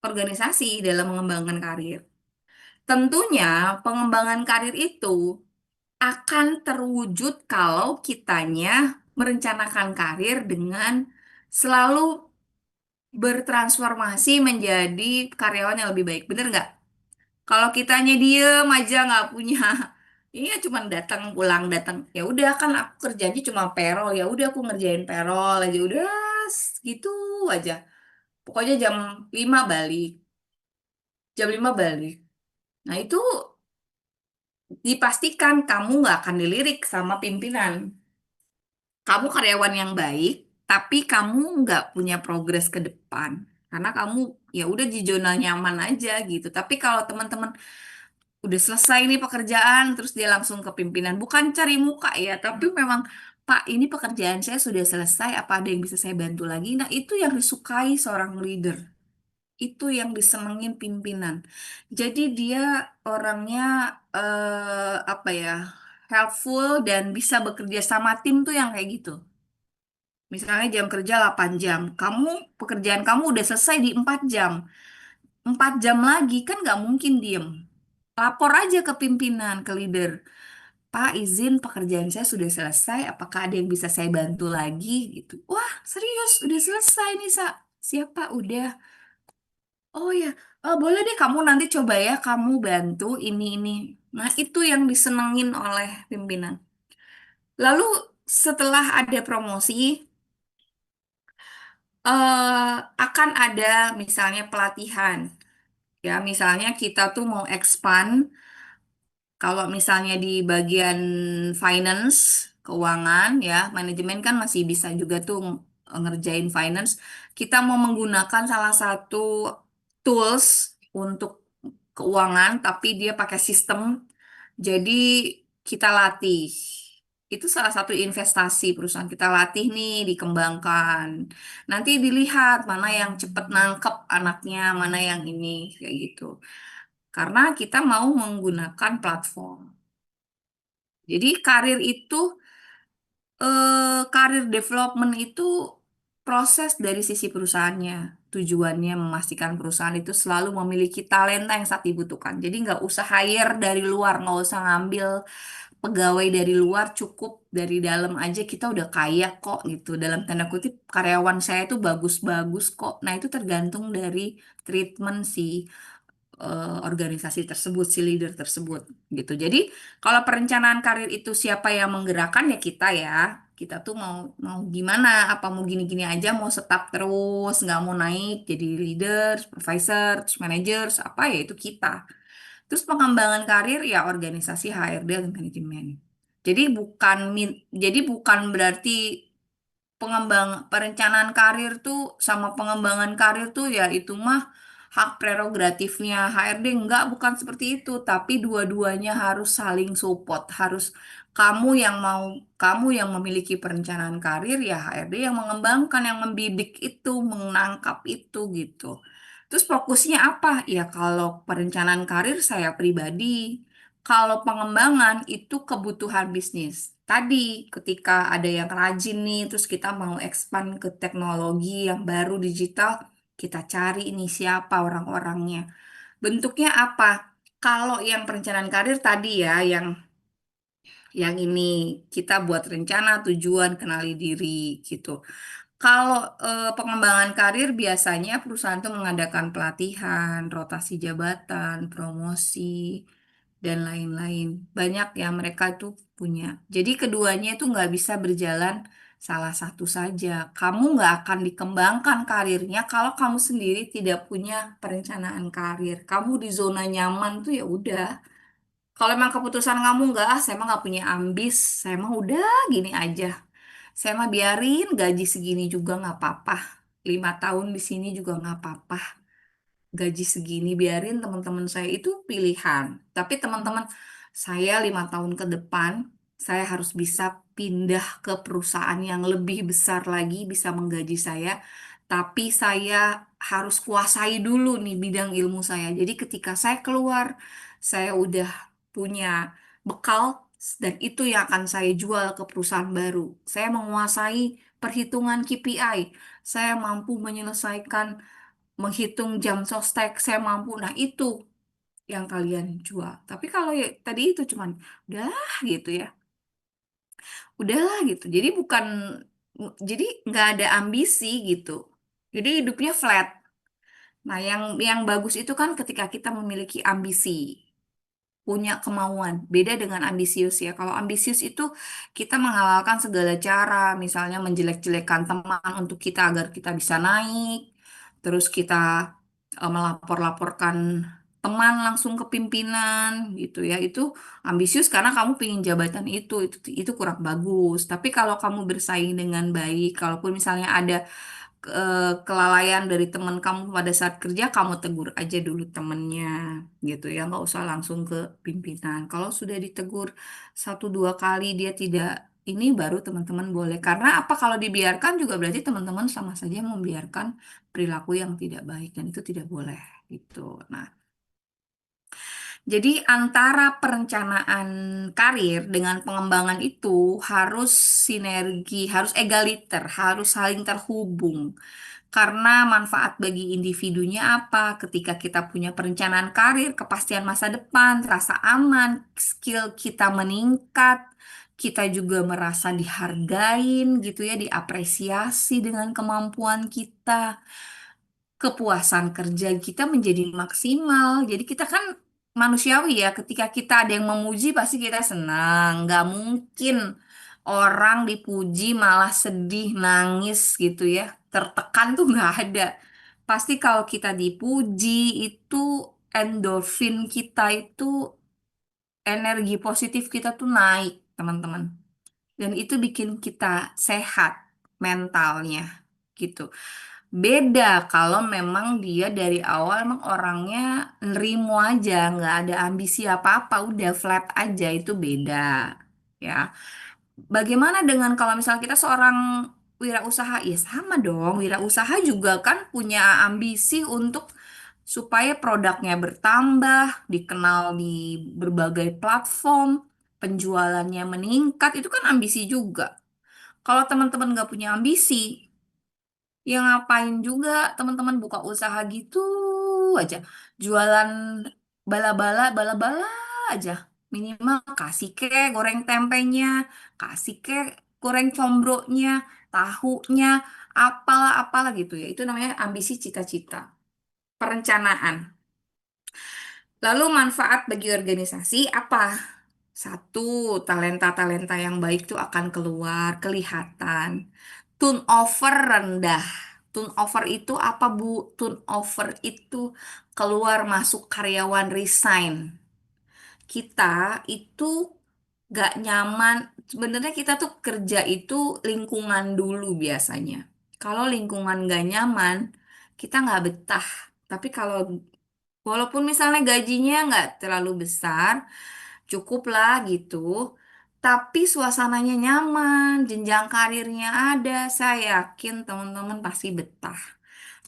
organisasi dalam mengembangkan karir. Tentunya pengembangan karir itu akan terwujud kalau kitanya merencanakan karir dengan selalu bertransformasi menjadi karyawan yang lebih baik. Bener nggak? Kalau kitanya diem aja nggak punya Iya cuman datang pulang datang. Ya udah kan aku kerjanya cuma payroll. Ya udah aku ngerjain payroll aja udah gitu aja. Pokoknya jam 5 balik. Jam 5 balik. Nah itu dipastikan kamu nggak akan dilirik sama pimpinan. Kamu karyawan yang baik, tapi kamu nggak punya progres ke depan. Karena kamu ya udah di zona nyaman aja gitu. Tapi kalau teman-teman udah selesai nih pekerjaan, terus dia langsung ke pimpinan. Bukan cari muka ya, tapi memang Pak, ini pekerjaan saya sudah selesai, apa ada yang bisa saya bantu lagi? Nah, itu yang disukai seorang leader. Itu yang disenengin pimpinan. Jadi dia orangnya apa ya, helpful dan bisa bekerja sama tim tuh yang kayak gitu. Misalnya jam kerja 8 jam, pekerjaan kamu udah selesai di 4 jam. 4 jam lagi kan nggak mungkin diem. Lapor aja ke pimpinan, ke leader. Pak, izin pekerjaan saya sudah selesai. Apakah ada yang bisa saya bantu lagi? Gitu. Wah, serius, udah selesai nih, Sa. Siapa? Udah. Oh ya, boleh deh kamu nanti coba ya, kamu bantu ini. Nah, itu yang disenengin oleh pimpinan. Lalu setelah ada promosi, akan ada misalnya pelatihan. Ya, misalnya kita tuh mau expand. Kalau misalnya di bagian finance, keuangan ya, manajemen kan masih bisa juga tuh ngerjain finance. Kita mau menggunakan salah satu tools untuk keuangan, tapi dia pakai sistem. Jadi kita latih. Itu salah satu investasi perusahaan kita latih nih, dikembangkan. Nanti dilihat mana yang cepat nangkep anaknya, mana yang ini, kayak gitu. Karena kita mau menggunakan platform. Jadi karir development itu proses dari sisi perusahaannya. Tujuannya memastikan perusahaan itu selalu memiliki talenta yang saat dibutuhkan. Jadi nggak usah hire dari luar, nggak usah ngambil pegawai dari luar, cukup dari dalam aja kita udah kaya kok gitu. Dalam tanda kutip karyawan saya itu bagus-bagus kok. Nah itu tergantung dari treatment si organisasi tersebut, si leader tersebut gitu. Jadi kalau perencanaan karir itu siapa yang menggerakkan ya kita ya. Kita tuh mau mau gimana? Apa mau gini-gini aja, mau tetap terus, nggak mau naik jadi leader, supervisor, terus manager, apa ya itu kita. Terus pengembangan karir ya organisasi HRD dan manajemen. Jadi bukan berarti perencanaan karir tuh sama pengembangan karir tuh ya itu mah hak prerogatifnya HRD enggak bukan seperti itu tapi dua-duanya harus saling support harus kamu yang memiliki perencanaan karir ya HRD yang mengembangkan yang membidik itu menangkap itu gitu terus fokusnya apa ya kalau perencanaan karir saya pribadi kalau pengembangan itu kebutuhan bisnis. Tadi ketika ada yang rajin nih, terus kita mau expand ke teknologi yang baru digital, kita cari ini siapa orang-orangnya. Bentuknya apa? Kalau yang perencanaan karir tadi ya, yang ini kita buat rencana, tujuan, kenali diri gitu. Kalau pengembangan karir biasanya perusahaan itu mengadakan pelatihan, rotasi jabatan, promosi, dan lain-lain. Banyak ya mereka itu punya. Jadi keduanya itu nggak bisa berjalan salah satu saja. Kamu nggak akan dikembangkan karirnya kalau kamu sendiri tidak punya perencanaan karir. Kamu di zona nyaman tuh ya udah. Kalau emang keputusan kamu nggak, saya mah nggak punya ambis, saya mah udah gini aja. Saya mah biarin gaji segini juga nggak apa-apa. 5 tahun di sini juga nggak apa-apa. Gaji segini biarin teman-teman saya itu pilihan. Tapi teman-teman saya 5 tahun ke depan saya harus bisa pindah ke perusahaan yang lebih besar lagi bisa menggaji saya. Tapi saya harus kuasai dulu nih bidang ilmu saya. Jadi ketika saya keluar, saya udah punya bekal dan itu yang akan saya jual ke perusahaan baru. Saya menguasai perhitungan KPI. Saya mampu menyelesaikan menghitung jam sostek saya mampu nah itu yang kalian jual tapi kalau ya, tadi itu cuman udahlah gitu ya udahlah gitu jadi nggak ada ambisi gitu jadi hidupnya flat nah yang bagus itu kan ketika kita memiliki ambisi punya kemauan. Beda dengan ambisius ya. Kalau ambisius itu kita menghalalkan segala cara, misalnya menjelek-jelekan teman untuk kita agar kita bisa naik, terus kita melapor-laporkan teman langsung ke pimpinan gitu ya. Itu ambisius karena kamu pengen jabatan itu kurang bagus. Tapi kalau kamu bersaing dengan baik, kalaupun misalnya ada kelalaian dari teman kamu pada saat kerja, kamu tegur aja dulu temennya gitu ya, nggak usah langsung ke pimpinan. Kalau sudah ditegur satu dua kali dia tidak ini, baru teman-teman boleh. Karena apa, kalau dibiarkan juga berarti teman-teman sama saja membiarkan perilaku yang tidak baik dan itu tidak boleh gitu. Nah, jadi antara perencanaan karir dengan pengembangan itu harus sinergi, harus egaliter, harus saling terhubung. Karena manfaat bagi individunya apa? Ketika kita punya perencanaan karir, kepastian masa depan, rasa aman, skill kita meningkat, kita juga merasa dihargain gitu ya, diapresiasi dengan kemampuan kita, kepuasan kerja kita menjadi maksimal. Jadi kita kan manusiawi ya, ketika kita ada yang memuji pasti kita senang. Nggak mungkin orang dipuji malah sedih, nangis gitu ya. Tertekan tuh nggak ada. Pasti kalau kita dipuji itu endorfin kita itu, energi positif kita tuh naik, teman-teman. Dan itu bikin kita sehat mentalnya gitu. Beda kalau memang dia dari awal emang orangnya nerimo aja, nggak ada ambisi apa-apa, udah flat aja, itu beda ya. Bagaimana dengan kalau misalnya kita seorang wirausaha? Ya sama dong, wirausaha juga kan punya ambisi untuk supaya produknya bertambah, dikenal di berbagai platform, penjualannya meningkat, itu kan ambisi juga. Kalau teman-teman nggak punya ambisi, ya ngapain juga teman-teman buka usaha gitu aja. Jualan bala-bala aja. Minimal kasih ke goreng tempenya, kasih ke goreng combronya, tahunya, apalah gitu ya. Itu namanya ambisi cita-cita. Perencanaan. Lalu manfaat bagi organisasi apa? Satu, talenta-talenta yang baik itu akan keluar, kelihatan. Turnover rendah. Turnover itu apa, Bu? Turnover itu keluar masuk karyawan resign. Kita itu gak nyaman. Sebenarnya kita tuh kerja itu lingkungan dulu biasanya. Kalau lingkungan gak nyaman, kita nggak betah. Tapi kalau walaupun misalnya gajinya nggak terlalu besar, cukup lah gitu. Tapi suasananya nyaman, jenjang karirnya ada, saya yakin teman-teman pasti betah.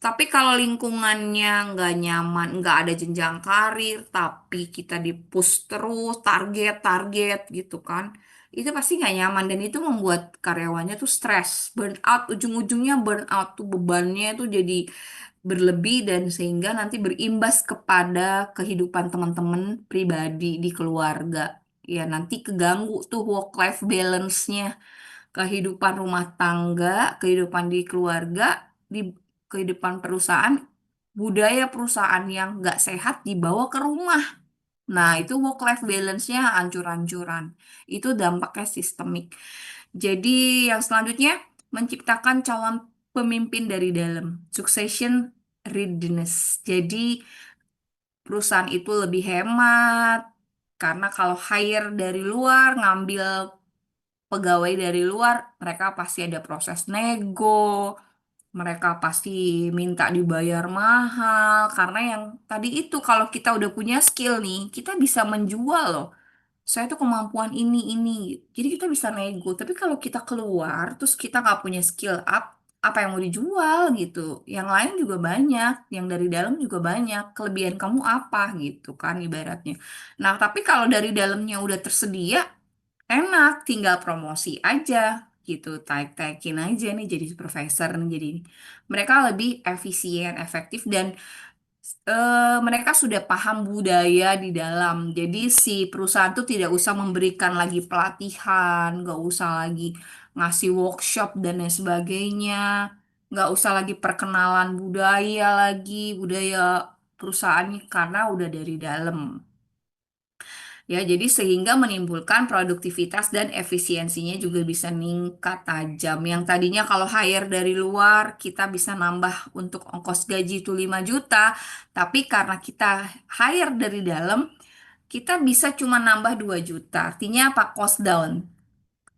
Tapi kalau lingkungannya nggak nyaman, nggak ada jenjang karir, tapi kita di-push terus, target-target gitu kan, itu pasti nggak nyaman dan itu membuat karyawannya tuh stres, burn out, ujung-ujungnya burn out tuh bebannya tuh jadi berlebih dan sehingga nanti berimbas kepada kehidupan teman-teman pribadi di keluarga. Ya nanti keganggu tuh work-life balance-nya, kehidupan rumah tangga, kehidupan di keluarga, di kehidupan perusahaan, budaya perusahaan yang nggak sehat dibawa ke rumah. Nah, itu work-life balance-nya hancur-hancuran. Itu dampaknya sistemik. Jadi, yang selanjutnya, menciptakan calon pemimpin dari dalam. Succession readiness. Jadi, perusahaan itu lebih hemat. Karena kalau hire dari luar, ngambil pegawai dari luar, mereka pasti ada proses nego, mereka pasti minta dibayar mahal, karena yang tadi itu kalau kita udah punya skill nih, kita bisa menjual loh. Saya tuh kemampuan ini. Jadi kita bisa nego. Tapi kalau kita keluar, terus kita nggak punya skill up, apa yang mau dijual gitu? Yang lain juga banyak, yang dari dalam juga banyak. Kelebihan kamu apa gitu kan ibaratnya. Nah, tapi kalau dari dalamnya udah tersedia, enak, tinggal promosi aja gitu, taik-taikin aja nih jadi supervisor nih jadi ini. Mereka lebih efisien, efektif dan mereka sudah paham budaya di dalam. Jadi si perusahaan tuh tidak usah memberikan lagi pelatihan, nggak usah lagi ngasih workshop dan lain sebagainya, nggak usah lagi perkenalan budaya lagi, budaya perusahaannya karena udah dari dalam. Ya, jadi sehingga menimbulkan produktivitas dan efisiensinya juga bisa meningkat tajam. Yang tadinya kalau hire dari luar kita bisa nambah untuk ongkos gaji itu 5 juta, tapi karena kita hire dari dalam, kita bisa cuma nambah 2 juta. Artinya apa? Cost down.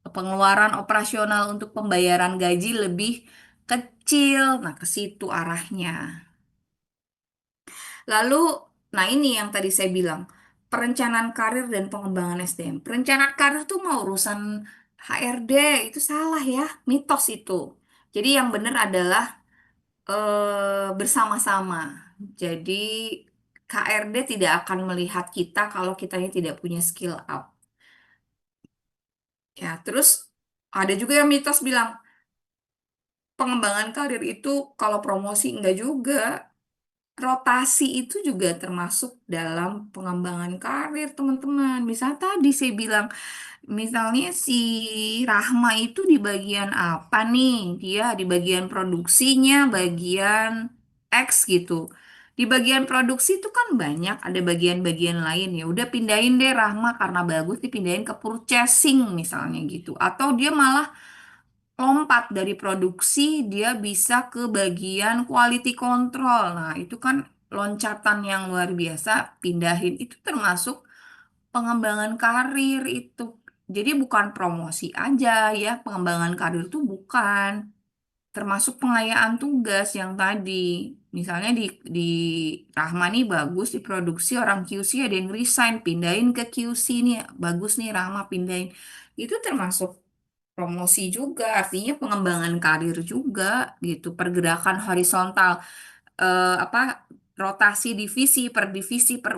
Pengeluaran operasional untuk pembayaran gaji lebih kecil. Nah, ke situ arahnya. Lalu, nah ini yang tadi saya bilang, perencanaan karir dan pengembangan SDM. Perencanaan karir tuh mau urusan HRD, itu salah ya, mitos itu. Jadi yang benar adalah bersama-sama. Jadi HRD tidak akan melihat kita kalau kitanya tidak punya skill up. Ya, terus ada juga yang mitos bilang pengembangan karir itu kalau promosi enggak juga. Rotasi itu juga termasuk dalam pengembangan karir, teman-teman. Misalnya tadi saya bilang, misalnya si Rahma itu di bagian apa nih? Dia di bagian produksinya, bagian X gitu. Di bagian produksi itu kan banyak, ada bagian-bagian lain ya. Udah pindahin deh Rahma karena bagus dipindahin ke purchasing misalnya gitu. Atau dia malah lompat dari produksi dia bisa ke bagian quality control. Nah, itu kan loncatan yang luar biasa, pindahin itu termasuk pengembangan karir itu. Jadi bukan promosi aja ya, pengembangan karir itu bukan termasuk pengayaan tugas yang tadi. Misalnya di Rahma nih bagus di produksi orang QC ada yang resign, pindahin ke QC nih, bagus nih Rahma pindahin. Itu termasuk promosi juga, artinya pengembangan karir juga gitu, pergerakan horizontal apa rotasi divisi per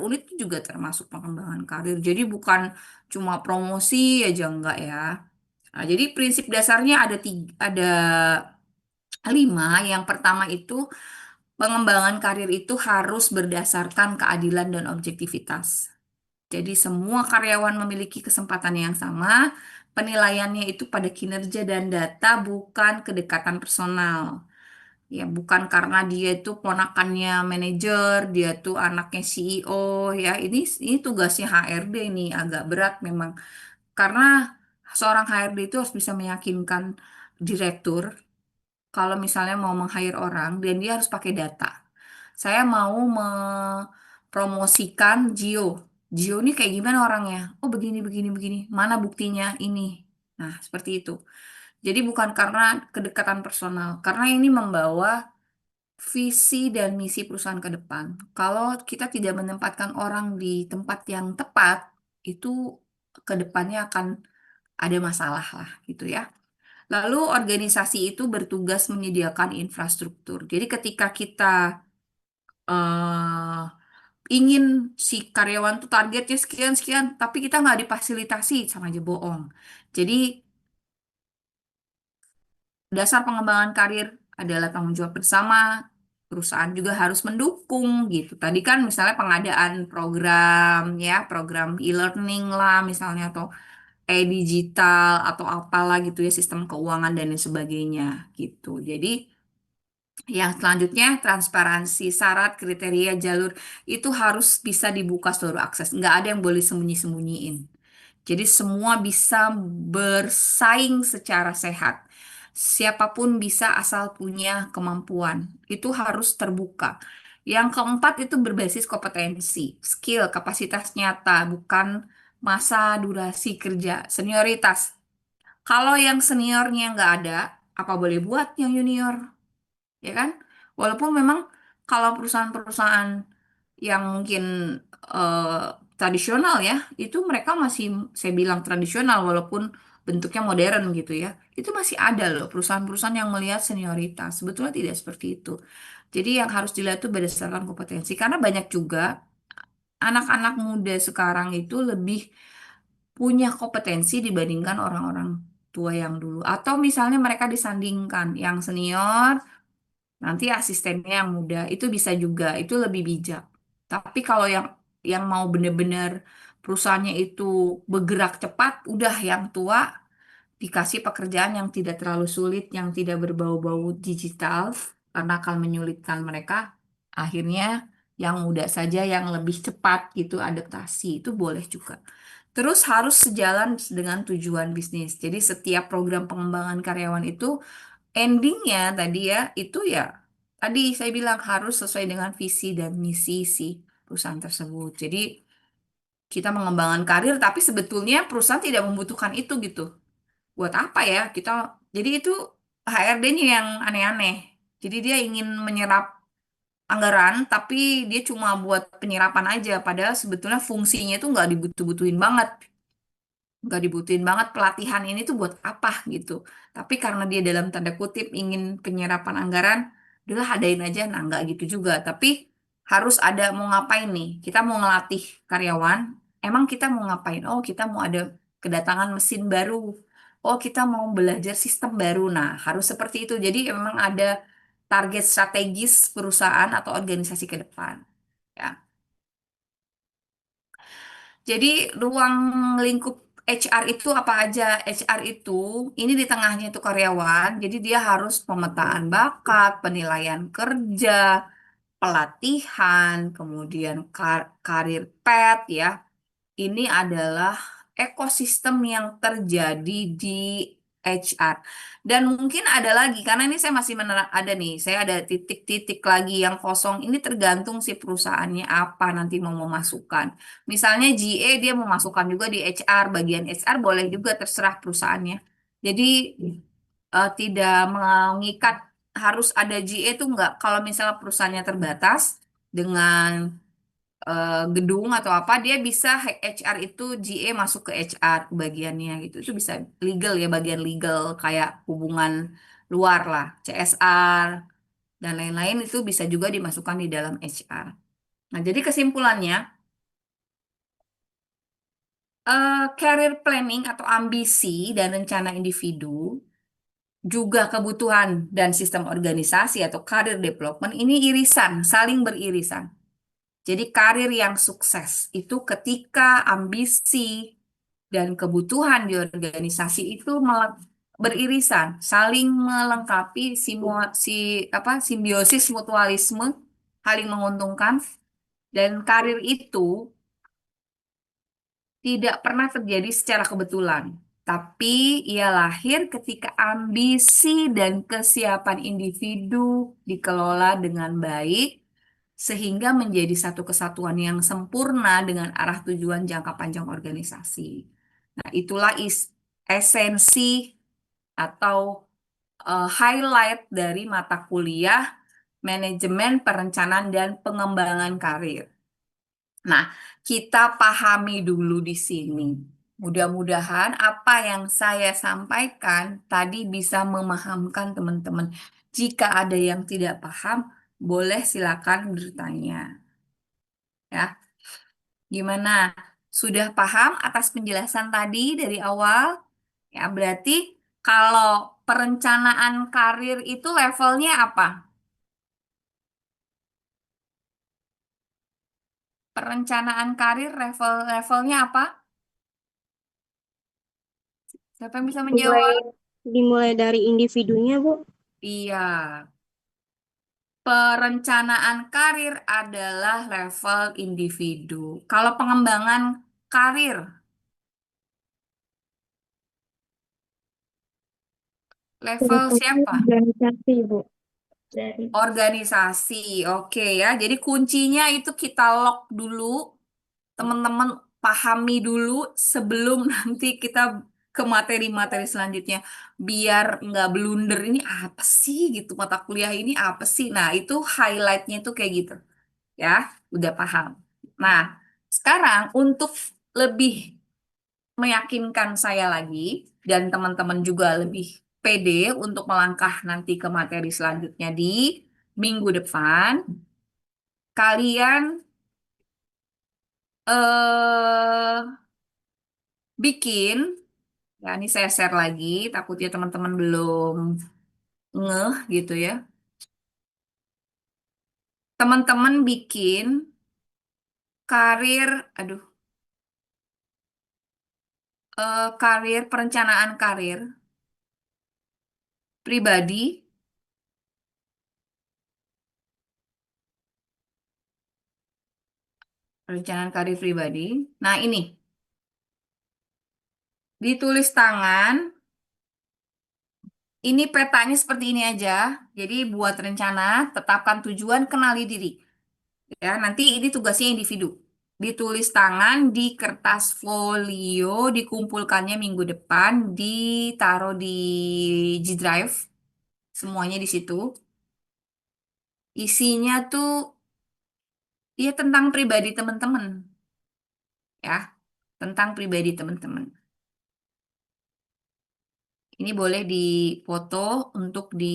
unit itu juga termasuk pengembangan karir. Jadi bukan cuma promosi aja enggak ya. Nah, jadi prinsip dasarnya ada tiga, ada 5. Yang pertama itu pengembangan karir itu harus berdasarkan keadilan dan objektivitas. Jadi semua karyawan memiliki kesempatan yang sama, penilaiannya itu pada kinerja dan data, bukan kedekatan personal. Ya, bukan karena dia itu ponakannya manajer, dia tuh anaknya CEO, ya. Ini tugasnya HRD ini agak berat memang. Karena seorang HRD itu harus bisa meyakinkan direktur kalau misalnya mau meng-hire orang dan dia harus pakai data. Saya mau mempromosikan Gio. Gio ini kayak gimana orangnya? Oh begini, begini, begini. Mana buktinya ini? Nah, seperti itu. Jadi bukan karena kedekatan personal, karena ini membawa visi dan misi perusahaan ke depan. Kalau kita tidak menempatkan orang di tempat yang tepat, itu ke depannya akan ada masalah lah gitu ya. Lalu organisasi itu bertugas menyediakan infrastruktur. Jadi ketika kita eh, ingin si karyawan tuh targetnya sekian-sekian, tapi kita nggak difasilitasi, sama aja bohong. Jadi dasar pengembangan karir adalah tanggung jawab bersama. Perusahaan juga harus mendukung gitu. Tadi kan misalnya pengadaan program ya, program e-learning lah misalnya atau e-digital atau apalah gitu ya, sistem keuangan dan lain sebagainya gitu. Jadi yang selanjutnya, transparansi, syarat, kriteria, jalur itu harus bisa dibuka seluruh akses. Nggak ada yang boleh sembunyi-sembunyiin. Jadi semua bisa bersaing secara sehat. Siapapun bisa asal punya kemampuan. Itu harus terbuka. Yang keempat itu berbasis kompetensi, skill, kapasitas nyata, bukan masa durasi kerja, senioritas. Kalau yang seniornya nggak ada, apa boleh buat yang junior? Ya kan? Walaupun memang kalau perusahaan-perusahaan yang mungkin eh, tradisional ya, itu mereka masih saya bilang tradisional walaupun bentuknya modern gitu ya. Itu masih ada loh perusahaan-perusahaan yang melihat senioritas. Sebetulnya tidak seperti itu. Jadi yang harus dilihat itu berdasarkan kompetensi karena banyak juga anak-anak muda sekarang itu lebih punya kompetensi dibandingkan orang-orang tua yang dulu. Atau misalnya mereka disandingkan yang senior nanti asistennya yang muda itu bisa juga, itu lebih bijak. Tapi kalau yang mau benar-benar perusahaannya itu bergerak cepat, udah yang tua dikasih pekerjaan yang tidak terlalu sulit, yang tidak berbau-bau digital, karena akan menyulitkan mereka. Akhirnya yang muda saja yang lebih cepat gitu adaptasi itu boleh juga. Terus harus sejalan dengan tujuan bisnis. Jadi setiap program pengembangan karyawan itu endingnya tadi ya itu ya tadi saya bilang harus sesuai dengan visi dan misi si perusahaan tersebut. Jadi kita mengembangkan karir tapi sebetulnya perusahaan tidak membutuhkan itu gitu. Buat apa ya kita? Jadi itu HRD-nya yang aneh-aneh. Jadi dia ingin menyerap anggaran tapi dia cuma buat penyerapan aja padahal sebetulnya fungsinya itu nggak dibutuh-butuhin banget, nggak dibutuhin banget pelatihan ini tuh buat apa gitu. Tapi karena dia dalam tanda kutip ingin penyerapan anggaran, udahlah adain aja. Nah, nggak gitu juga. Tapi harus ada mau ngapain nih? Kita mau ngelatih karyawan. Emang kita mau ngapain? Oh, kita mau ada kedatangan mesin baru. Oh, kita mau belajar sistem baru. Nah, harus seperti itu. Jadi memang ada target strategis perusahaan atau organisasi ke depan. Ya. Jadi ruang lingkup HR itu apa aja? HR itu ini di tengahnya itu karyawan. Jadi dia harus pemetaan bakat, penilaian kerja, pelatihan, kemudian karir pet ya. Ini adalah ekosistem yang terjadi di HR. Dan mungkin ada lagi, karena ini saya masih ada nih, saya ada titik-titik lagi yang kosong. Ini tergantung si perusahaannya apa nanti mau memasukkan. Misalnya GA dia memasukkan juga di HR, bagian HR boleh juga terserah perusahaannya. Jadi tidak mengikat harus ada GA itu enggak. Kalau misalnya perusahaannya terbatas dengan gedung atau apa dia bisa HR itu GA masuk ke HR bagiannya gitu itu bisa legal ya bagian legal kayak hubungan luar lah CSR dan lain-lain itu bisa juga dimasukkan di dalam HR. Nah jadi kesimpulannya career planning atau ambisi dan rencana individu juga kebutuhan dan sistem organisasi atau career development ini irisan saling beririsan. Jadi karir yang sukses itu ketika ambisi dan kebutuhan di organisasi itu beririsan, saling melengkapi apa simbiosis mutualisme, saling menguntungkan dan karir itu tidak pernah terjadi secara kebetulan. Tapi ia lahir ketika ambisi dan kesiapan individu dikelola dengan baik sehingga menjadi satu kesatuan yang sempurna dengan arah tujuan jangka panjang organisasi. Nah, itulah esensi atau highlight dari mata kuliah manajemen perencanaan dan pengembangan karir. Nah, kita pahami dulu di sini. Mudah-mudahan apa yang saya sampaikan tadi bisa memahamkan teman-teman. Jika ada yang tidak paham, boleh silakan bertanya. Ya, gimana? Sudah paham atas penjelasan tadi dari awal? Ya, berarti kalau perencanaan karir itu levelnya apa? Perencanaan karir levelnya apa? Siapa yang bisa Mulai menjawab? dimulai dari individunya, Bu. Iya, perencanaan karir adalah level individu. Kalau pengembangan karir, level Levelnya siapa? organisasi, Bu. Dari Organisasi, oke ya. Jadi kuncinya itu kita lock dulu, teman-teman pahami dulu sebelum nanti kita ke materi-materi selanjutnya. Biar nggak blunder ini apa sih gitu, mata kuliah ini apa sih? Nah, itu highlightnya itu kayak gitu. Ya, udah paham. Nah, sekarang untuk lebih meyakinkan saya lagi dan teman-teman juga lebih pede untuk melangkah nanti ke materi selanjutnya di minggu depan, kalian bikin, ya ini saya share lagi, takutnya teman-teman belum ngeh gitu ya. Teman-teman bikin karir, aduh, karir perencanaan karir pribadi Perencanaan karir pribadi. Nah, ini ditulis tangan. Ini petanya seperti ini aja. Jadi buat rencana, tetapkan tujuan, kenali diri. Ya, nanti ini tugasnya individu. Ditulis tangan di kertas folio, dikumpulkannya minggu depan, ditaruh di G Drive, semuanya di situ. Isinya tuh ya tentang pribadi teman-teman, ya, tentang pribadi teman-teman. Ini boleh dipoto untuk di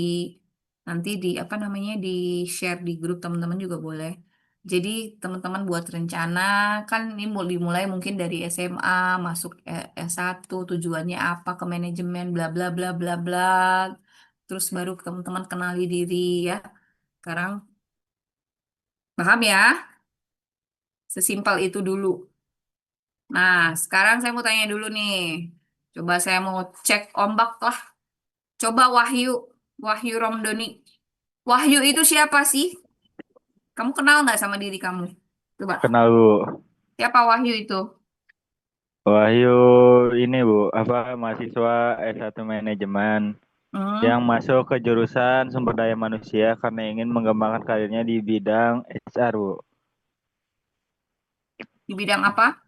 nanti di apa namanya di share di grup teman-teman juga boleh. Jadi teman-teman buat rencana kan ini mau dimulai mungkin dari SMA masuk S1 tujuannya apa ke manajemen bla bla bla bla bla. Terus baru teman-teman kenali diri ya. Sekarang paham ya? Sesimpel itu dulu. Nah, sekarang saya mau tanya dulu nih. Coba saya mau cek ombak lah. Coba Wahyu, Wahyu Romdoni. Wahyu itu siapa sih? Kamu kenal nggak sama diri kamu? Coba, Kenal Bu. siapa Wahyu itu? Wahyu ini Bu, apa mahasiswa S1 manajemen Hmm, yang masuk ke jurusan sumber daya manusia karena ingin mengembangkan karirnya di bidang HR Bu. di bidang apa?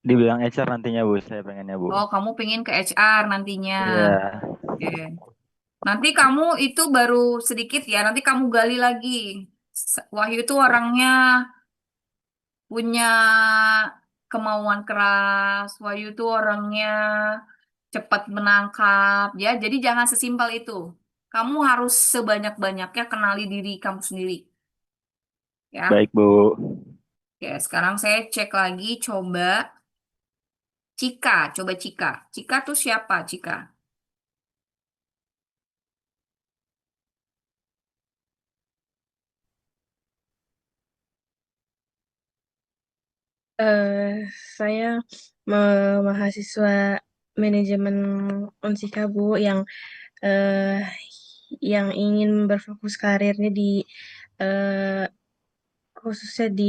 Di bidang HR nantinya Bu, saya pengennya Bu. Oh, kamu pengen ke HR nantinya. Iya, Oke. Nanti kamu itu baru sedikit ya, nanti kamu gali lagi. Wahyu itu orangnya punya kemauan keras. Wahyu itu orangnya cepat menangkap ya. Jadi jangan sesimpel itu. Kamu harus sebanyak-banyaknya kenali diri kamu sendiri ya. baik Bu. Oke, sekarang saya cek lagi coba Cika, coba Cika. Cika tuh siapa, Cika? eh saya mahasiswa manajemen Unsika Bu eh, yang ingin berfokus karirnya di eh, khususnya di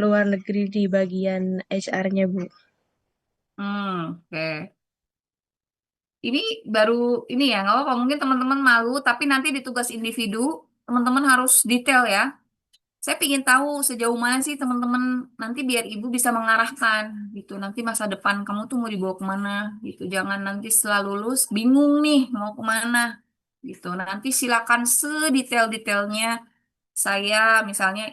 luar negeri di bagian HR-nya Bu. Oke. Ini baru ini ya, nggak apa-apa. Mungkin teman-teman malu, tapi nanti di tugas individu, teman-teman harus detail ya. Saya ingin tahu sejauh mana sih teman-teman nanti biar ibu bisa mengarahkan gitu. Nanti masa depan kamu tuh mau dibawa kemana gitu. Jangan nanti setelah lulus bingung nih mau kemana gitu. Nanti silakan sedetail-detailnya. Saya misalnya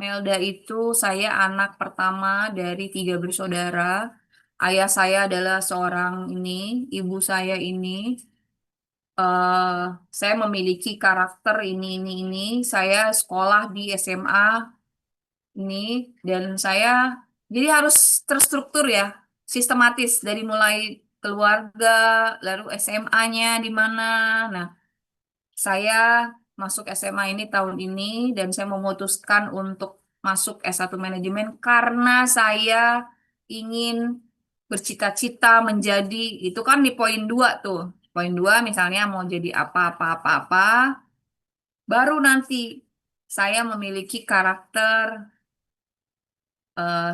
Melda itu saya anak pertama dari tiga bersaudara. Ayah saya adalah seorang ini, ibu saya ini eh saya memiliki karakter ini. Saya sekolah di SMA ini dan saya jadi harus terstruktur ya, sistematis dari mulai keluarga, lalu SMA-nya di mana. Nah, saya masuk SMA ini tahun ini dan saya memutuskan untuk masuk S1 manajemen karena saya ingin bercita-cita menjadi itu kan di poin 2 tuh. Poin 2 misalnya mau jadi apa-apa-apa-apa, baru nanti saya memiliki karakter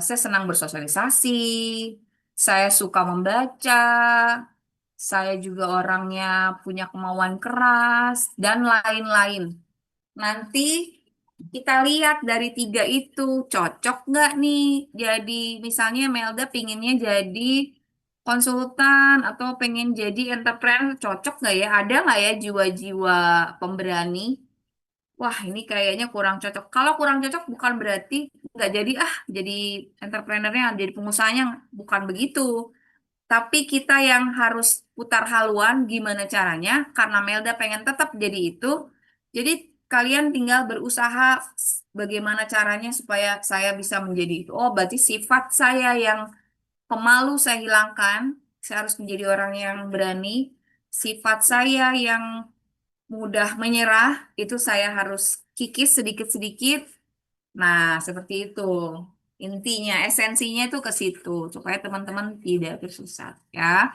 saya senang bersosialisasi, saya suka membaca, saya juga orangnya punya kemauan keras, dan lain-lain. Nanti kita lihat dari tiga itu, cocok nggak nih? Jadi misalnya Melda pinginnya jadi konsultan atau pengen jadi entrepreneur, cocok nggak ya? Ada nggak ya jiwa-jiwa pemberani? Wah, ini kayaknya kurang cocok. Kalau kurang cocok bukan berarti nggak jadi jadi entrepreneurnya, jadi pengusahanya bukan begitu. Tapi kita yang harus putar haluan gimana caranya karena Melda pengen tetap jadi itu. Jadi kalian tinggal berusaha bagaimana caranya supaya saya bisa menjadi itu. Oh, berarti sifat saya yang pemalu saya hilangkan. Saya harus menjadi orang yang berani. Sifat saya yang mudah menyerah, itu saya harus kikis sedikit-sedikit. Nah, seperti itu. Intinya, esensinya itu ke situ, supaya teman-teman tidak tersesat, ya.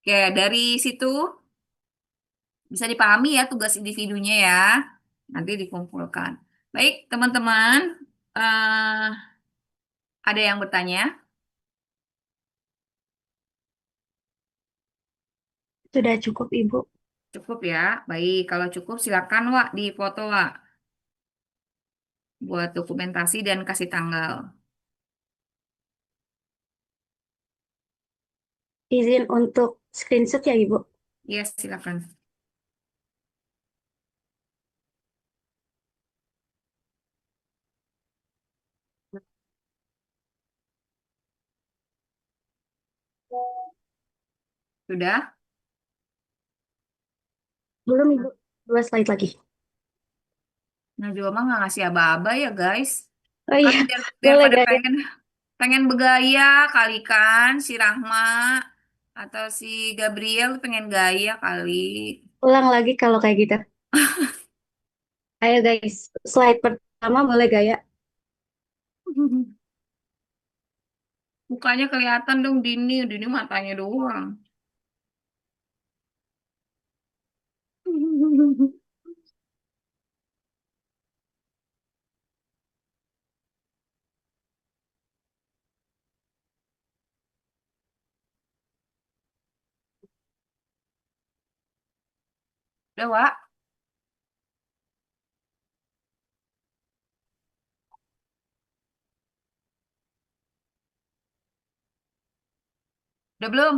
Oke, dari situ bisa dipahami ya tugas individunya ya. Nanti dikumpulkan. Baik, teman-teman. eh Ada yang bertanya? Sudah cukup, Ibu. Cukup ya. Baik, kalau cukup silakan Wak di foto Wak buat dokumentasi dan kasih tanggal. Izin untuk screenshot ya, Ibu. Ya, silakan. Sudah? Belum, Ibu. 2 slide lagi. Najwa mah nggak ngasih aba-aba ya guys. Oh Kan iya, biar boleh pada gaya. pengen pengen bergaya kali kan si Rahma atau si Gabriel pengen gaya kali. Ulang lagi kalau kayak gitu. Ayo guys, slide pertama boleh gaya. Mukanya kelihatan dong Dini, Dini matanya doang. Udah, Wak? Udah belum?